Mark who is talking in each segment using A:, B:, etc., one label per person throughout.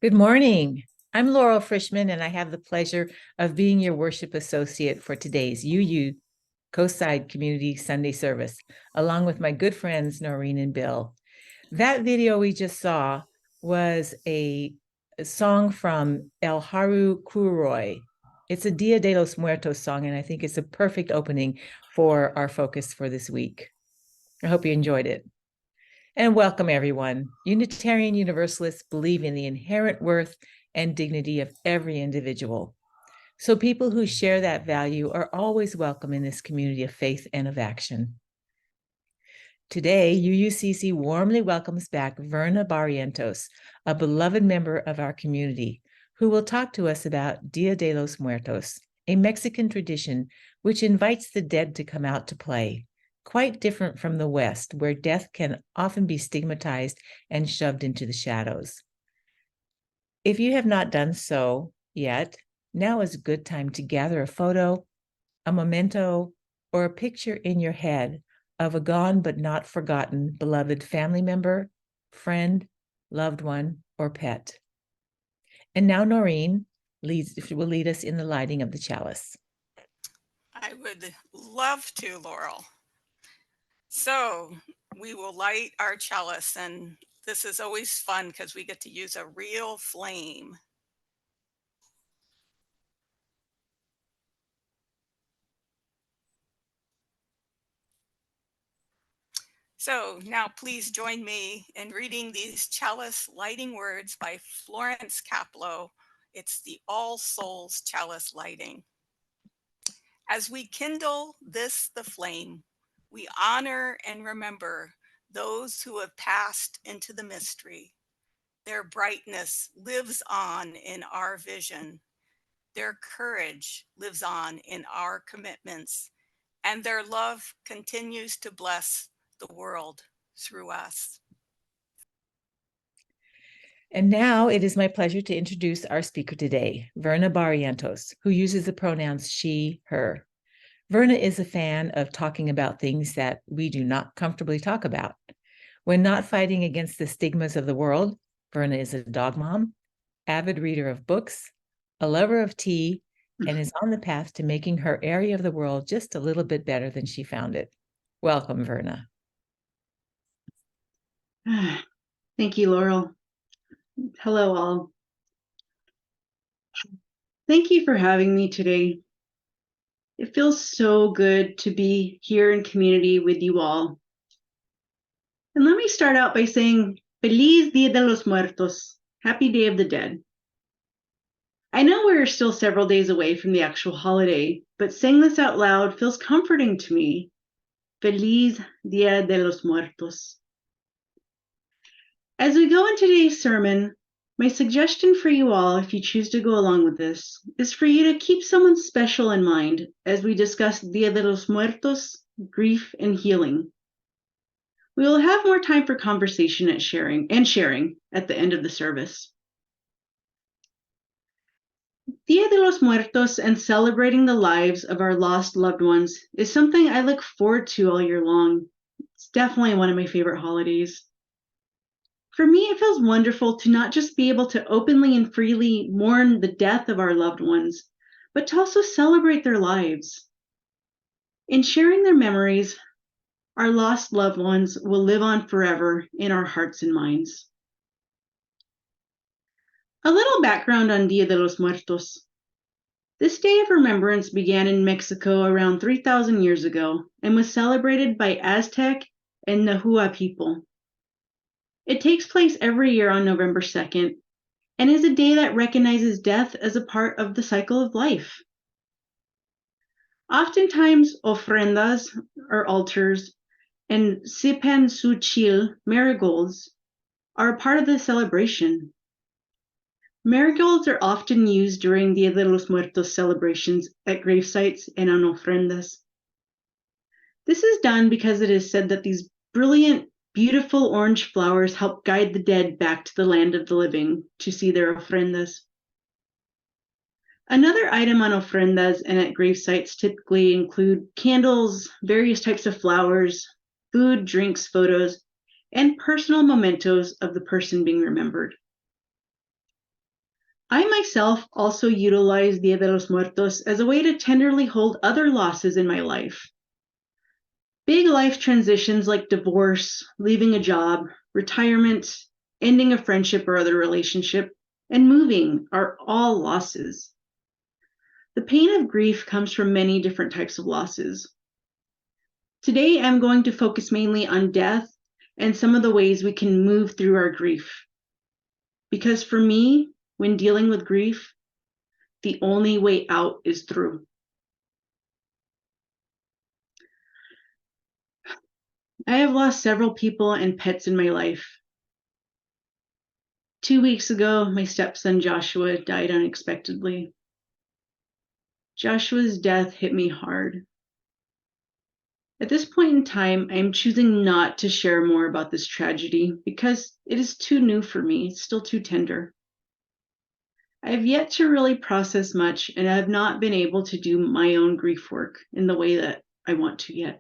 A: Good morning. I'm Laurel Frischman, and I have the pleasure of being your worship associate for today's UU Coastside Community Sunday service, along with my good friends Noreen and Bill. That video we just saw was a song from El Haru Kuroy. It's a Dia de los Muertos song, and I think it's a perfect opening for our focus for this week. I hope you enjoyed it. And welcome, everyone. Unitarian Universalists believe in the inherent worth and dignity of every individual. So people who share that value are always welcome in this community of faith and of action. Today, UUCC warmly welcomes back Verna Barrientos, a beloved member of our community, who will talk to us about Dia de los Muertos, a Mexican tradition which invites the dead to come out to play, quite different from the West, where death can often be stigmatized and shoved into the shadows. If you have not done so yet, now is a good time to gather a photo, a memento, or a picture in your head of a gone but not forgotten beloved family member, friend, loved one, or pet. And now Noreen will lead us in the lighting of the chalice.
B: I would love to, Laurel. So we will light our chalice, and this is always fun because we get to use a real flame. So now please join me in reading these chalice lighting words by Florence Caplow. It's the All Souls Chalice Lighting. As we kindle the flame, we honor and remember those who have passed into the mystery. Their brightness lives on in our vision. Their courage lives on in our commitments, and their love continues to bless the world through us.
A: And now it is my pleasure to introduce our speaker today, Verna Barrientos, who uses the pronouns she, her. Verna is a fan of talking about things that we do not comfortably talk about. When not fighting against the stigmas of the world, Verna is a dog mom, avid reader of books, a lover of tea, and is on the path to making her area of the world just a little bit better than she found it. Welcome, Verna.
C: Thank you, Laurel. Hello, all. Thank you for having me today. It feels so good to be here in community with you all. And let me start out by saying, Feliz Dia de los Muertos, Happy Day of the Dead. I know we're still several days away from the actual holiday, but saying this out loud feels comforting to me. Feliz Dia de los Muertos. As we go into today's sermon, my suggestion for you all, if you choose to go along with this, is for you to keep someone special in mind as we discuss Dia de los Muertos, grief, and healing. We will have more time for conversation and sharing at the end of the service. Dia de los Muertos and celebrating the lives of our lost loved ones is something I look forward to all year long. It's definitely one of my favorite holidays. For me, it feels wonderful to not just be able to openly and freely mourn the death of our loved ones, but to also celebrate their lives. In sharing their memories, our lost loved ones will live on forever in our hearts and minds. A little background on Dia de los Muertos. This day of remembrance began in Mexico around 3,000 years ago and was celebrated by Aztec and Nahua people. It takes place every year on November 2nd and is a day that recognizes death as a part of the cycle of life. Oftentimes, ofrendas, or altars, and sipansuchil, marigolds, are a part of the celebration. Marigolds are often used during Dia de los Muertos celebrations at grave sites and on ofrendas. This is done because it is said that these brilliant, beautiful orange flowers help guide the dead back to the land of the living to see their ofrendas. Another item on ofrendas and at grave sites typically include candles, various types of flowers, food, drinks, photos, and personal mementos of the person being remembered. I myself also utilize Dia de los Muertos as a way to tenderly hold other losses in my life. Big life transitions like divorce, leaving a job, retirement, ending a friendship or other relationship, and moving are all losses. The pain of grief comes from many different types of losses. Today, I'm going to focus mainly on death and some of the ways we can move through our grief. Because for me, when dealing with grief, the only way out is through. I have lost several people and pets in my life. 2 weeks ago, my stepson Joshua died unexpectedly. Joshua's death hit me hard. At this point in time, I am choosing not to share more about this tragedy because it is too new for me. It's still too tender. I have yet to really process much, and I have not been able to do my own grief work in the way that I want to yet.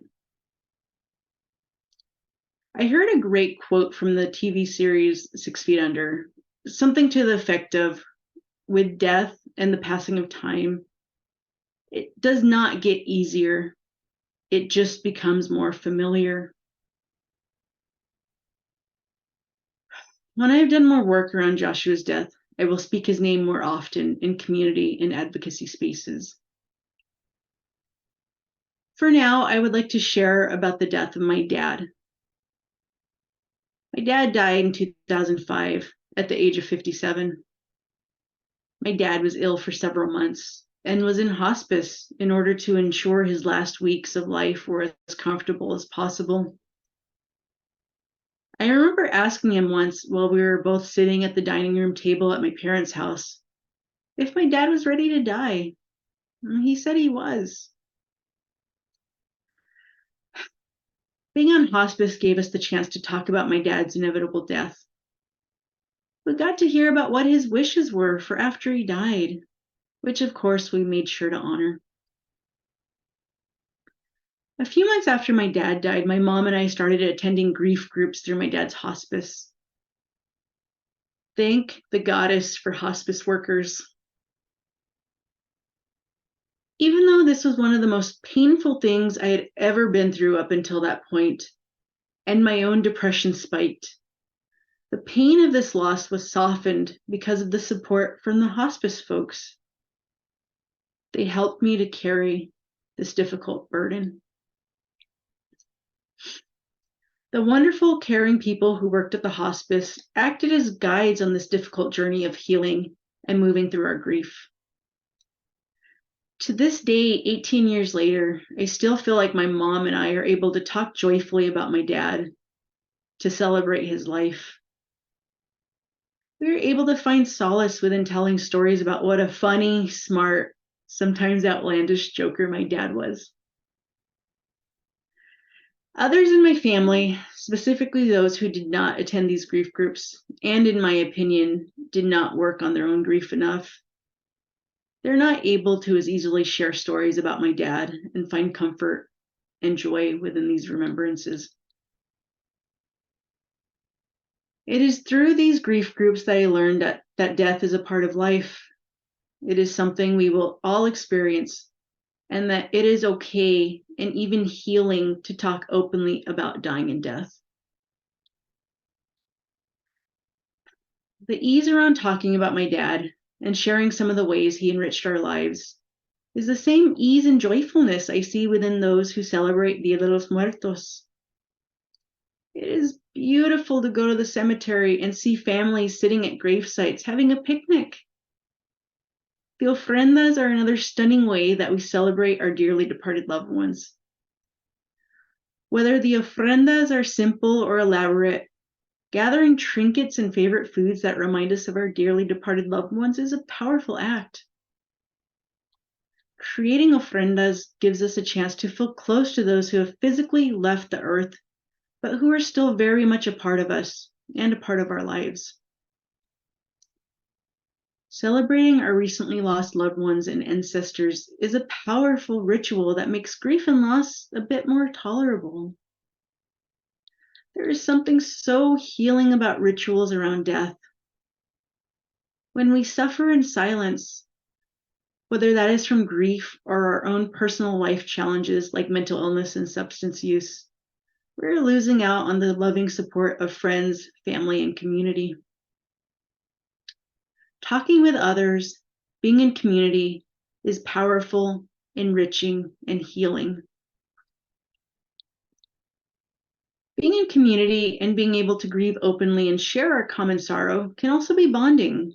C: I heard a great quote from the TV series 6 Feet Under, something to the effect of, with death and the passing of time, it does not get easier. It just becomes more familiar. When I have done more work around Joshua's death, I will speak his name more often in community and advocacy spaces. For now, I would like to share about the death of my dad. My dad died in 2005 at the age of 57. My dad was ill for several months and was in hospice in order to ensure his last weeks of life were as comfortable as possible. I remember asking him once while we were both sitting at the dining room table at my parents' house if my dad was ready to die. He said he was. Being on hospice gave us the chance to talk about my dad's inevitable death. We got to hear about what his wishes were for after he died, which of course we made sure to honor. A few months after my dad died, my mom and I started attending grief groups through my dad's hospice. Thank the goddess for hospice workers. Even though this was one of the most painful things I had ever been through up until that point, and my own depression spiked, the pain of this loss was softened because of the support from the hospice folks. They helped me to carry this difficult burden. The wonderful, caring people who worked at the hospice acted as guides on this difficult journey of healing and moving through our grief. To this day, 18 years later, I still feel like my mom and I are able to talk joyfully about my dad, to celebrate his life. We were able to find solace within telling stories about what a funny, smart, sometimes outlandish joker my dad was. Others in my family, specifically those who did not attend these grief groups, and in my opinion, did not work on their own grief enough, they're not able to as easily share stories about my dad and find comfort and joy within these remembrances. It is through these grief groups that I learned that death is a part of life. It is something we will all experience, and that it is okay and even healing to talk openly about dying and death. The ease around talking about my dad and sharing some of the ways he enriched our lives is the same ease and joyfulness I see within those who celebrate Dia de los Muertos. It is beautiful to go to the cemetery and see families sitting at grave sites having a picnic. The ofrendas are another stunning way that we celebrate our dearly departed loved ones. Whether the ofrendas are simple or elaborate, gathering trinkets and favorite foods that remind us of our dearly departed loved ones is a powerful act. Creating ofrendas gives us a chance to feel close to those who have physically left the earth, but who are still very much a part of us and a part of our lives. Celebrating our recently lost loved ones and ancestors is a powerful ritual that makes grief and loss a bit more tolerable. There is something so healing about rituals around death. When we suffer in silence, whether that is from grief or our own personal life challenges like mental illness and substance use, we're losing out on the loving support of friends, family, and community. Talking with others, being in community is powerful, enriching, and healing. Being in community and being able to grieve openly and share our common sorrow can also be bonding.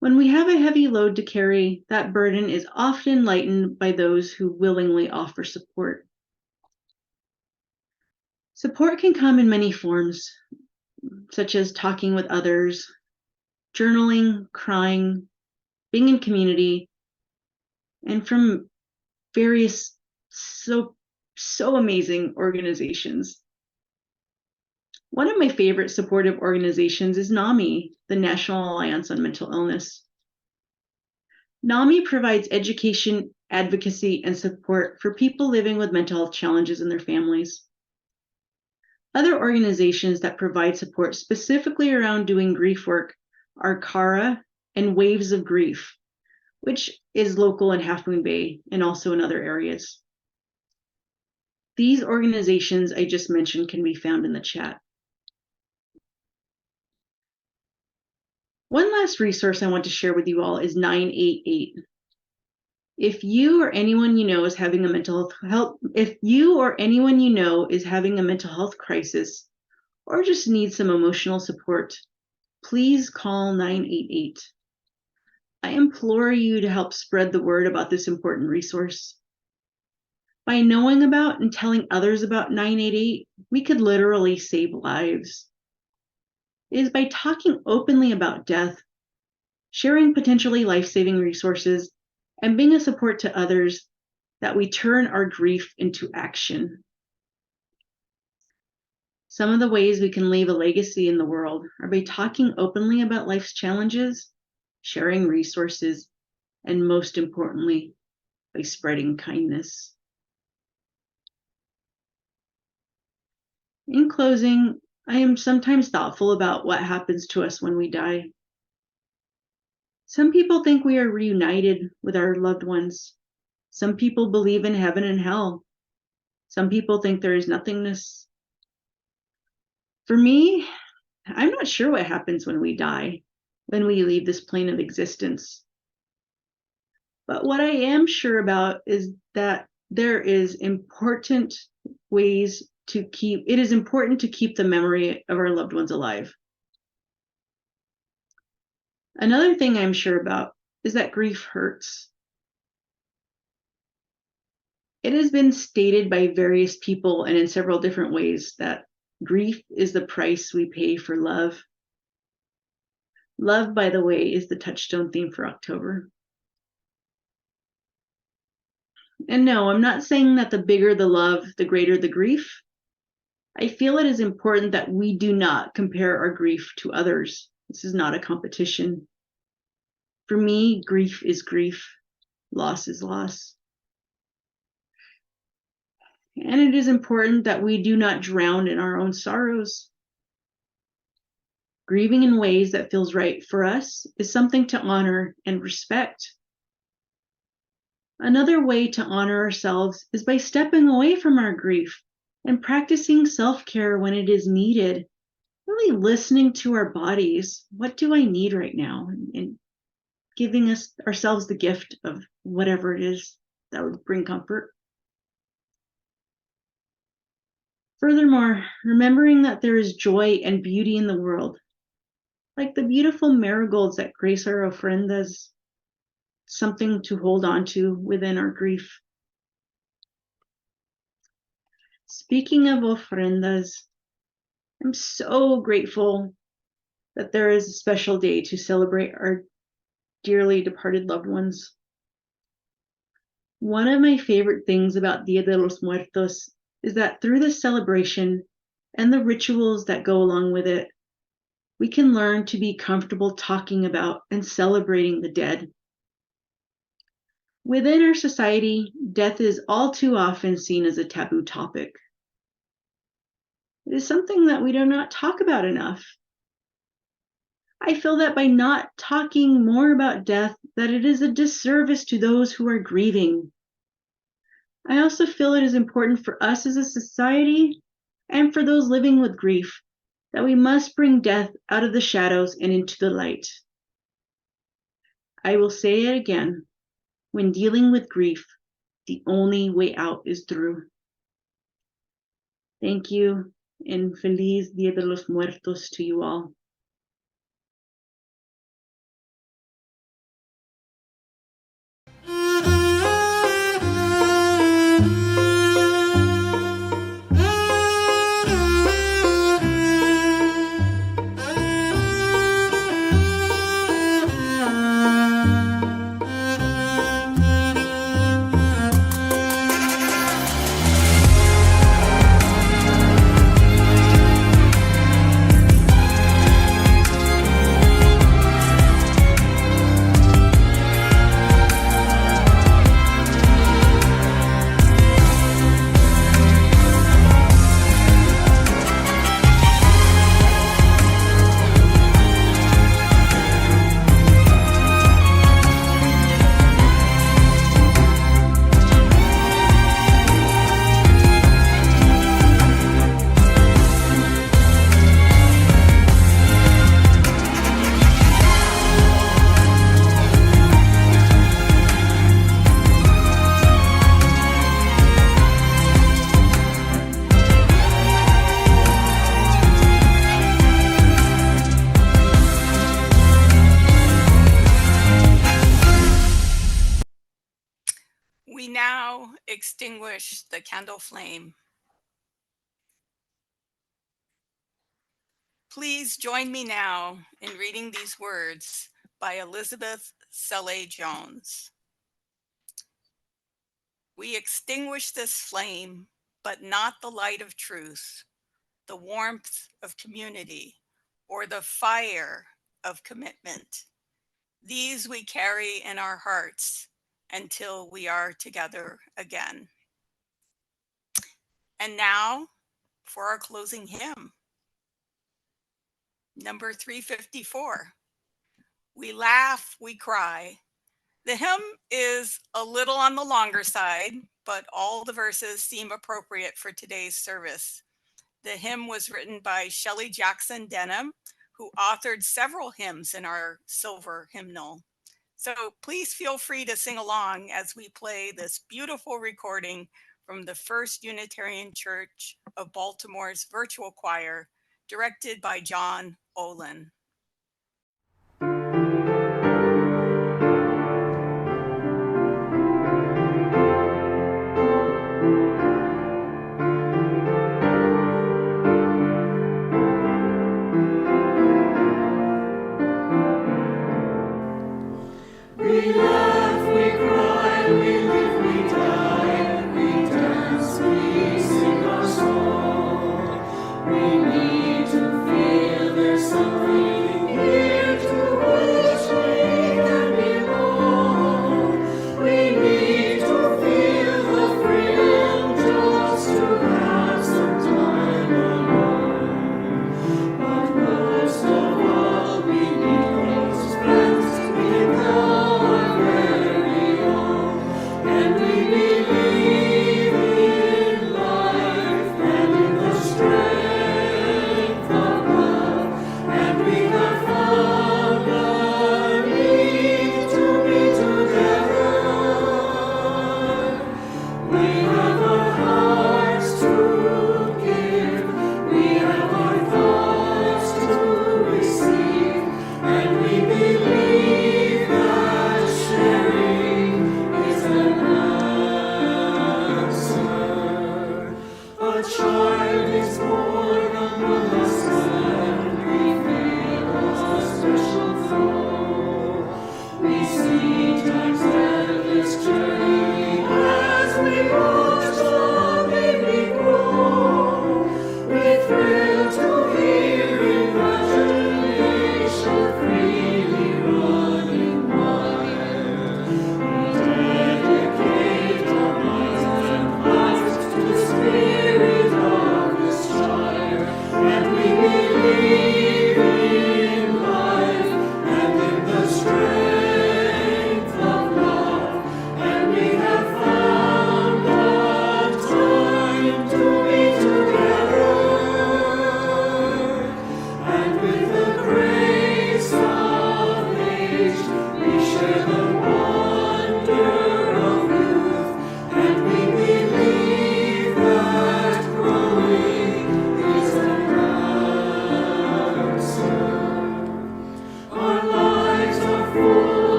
C: When we have a heavy load to carry, that burden is often lightened by those who willingly offer support. Support can come in many forms, such as talking with others, journaling, crying, being in community, and from various so amazing organizations. One of my favorite supportive organizations is NAMI, the National Alliance on Mental Illness. NAMI provides education, advocacy, and support for people living with mental health challenges and their families. Other organizations that provide support specifically around doing grief work are CARA and Waves of Grief, which is local in Half Moon Bay and also in other areas. These organizations I just mentioned can be found in the chat. One last resource I want to share with you all is 988. If you or anyone you know is having a mental health crisis or just needs some emotional support, please call 988. I implore you to help spread the word about this important resource. By knowing about and telling others about 988, we could literally save lives. It is by talking openly about death, sharing potentially life-saving resources, and being a support to others that we turn our grief into action. Some of the ways we can leave a legacy in the world are by talking openly about life's challenges, sharing resources, and most importantly, by spreading kindness. In closing, I am sometimes thoughtful about what happens to us when we die. Some people think we are reunited with our loved ones. Some people believe in heaven and hell. Some people think there is nothingness. For me, I'm not sure what happens when we die, when we leave this plane of existence. But what I am sure about is that it is important to keep the memory of our loved ones alive. Another thing I'm sure about is that grief hurts. It has been stated by various people and in several different ways that grief is the price we pay for love. Love, by the way, is the touchstone theme for October. And no, I'm not saying that the bigger the love, the greater the grief. I feel it is important that we do not compare our grief to others. This is not a competition. For me, grief is grief. Loss is loss. And it is important that we do not drown in our own sorrows. Grieving in ways that feels right for us is something to honor and respect. Another way to honor ourselves is by stepping away from our grief and practicing self-care when it is needed. Really listening to our bodies. What do I need right now? And giving ourselves the gift of whatever it is that would bring comfort. Furthermore, remembering that there is joy and beauty in the world, like the beautiful marigolds that grace our ofrendas, something to hold on to within our grief. Speaking of ofrendas, I'm so grateful that there is a special day to celebrate our dearly departed loved ones. One of my favorite things about Dia de los Muertos is that through this celebration and the rituals that go along with it, we can learn to be comfortable talking about and celebrating the dead. Within our society, death is all too often seen as a taboo topic. It is something that we do not talk about enough. I feel that by not talking more about death, that it is a disservice to those who are grieving. I also feel it is important for us as a society and for those living with grief that we must bring death out of the shadows and into the light. I will say it again, when dealing with grief, the only way out is through. Thank you, and Feliz Dia de los Muertos to you all.
B: We now extinguish the candle flame. Please join me now in reading these words by Elizabeth Selle Jones. We extinguish this flame, but not the light of truth, the warmth of community, or the fire of commitment. These we carry in our hearts until we are together again. And now for our closing hymn. Number 354. We laugh, we cry. The hymn is a little on the longer side, but all the verses seem appropriate for today's service. The hymn was written by Shelley Jackson Denham, who authored several hymns in our silver hymnal. So please feel free to sing along as we play this beautiful recording from the First Unitarian Church of Baltimore's virtual choir, directed by John Olin.
D: We laugh, we cry, we live, we die, we dance, we sing our song. We need to feel there's something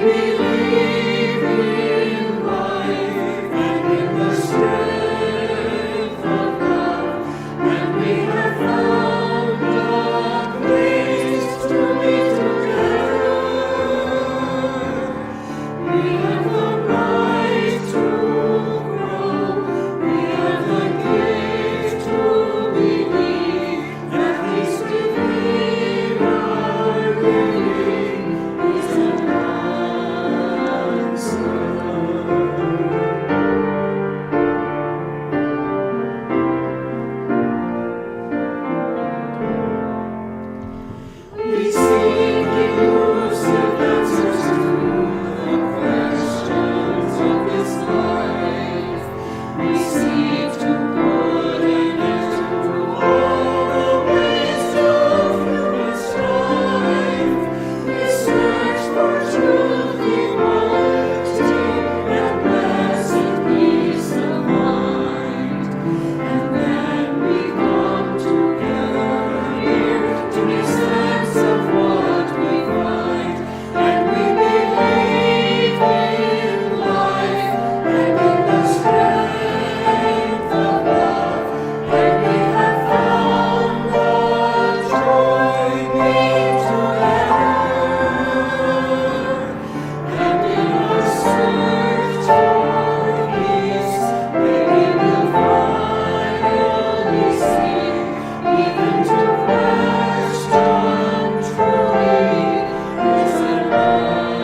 D: believe in life and in the strength of love, and we have found a place to be together. We have the right to grow. We have the gift to believe that He's within our living is an answer. We seek elusive answers to the questions of this life. We seek to put an end to all the waste of human strife. We search for truth, equality, and blessed peace of mind. And then we come together here to make sense of what we find. And we believe in life and in the strength of love. And we have found the joy being together. And in our search for peace, maybe we'll finally see, even to question truly is an answer.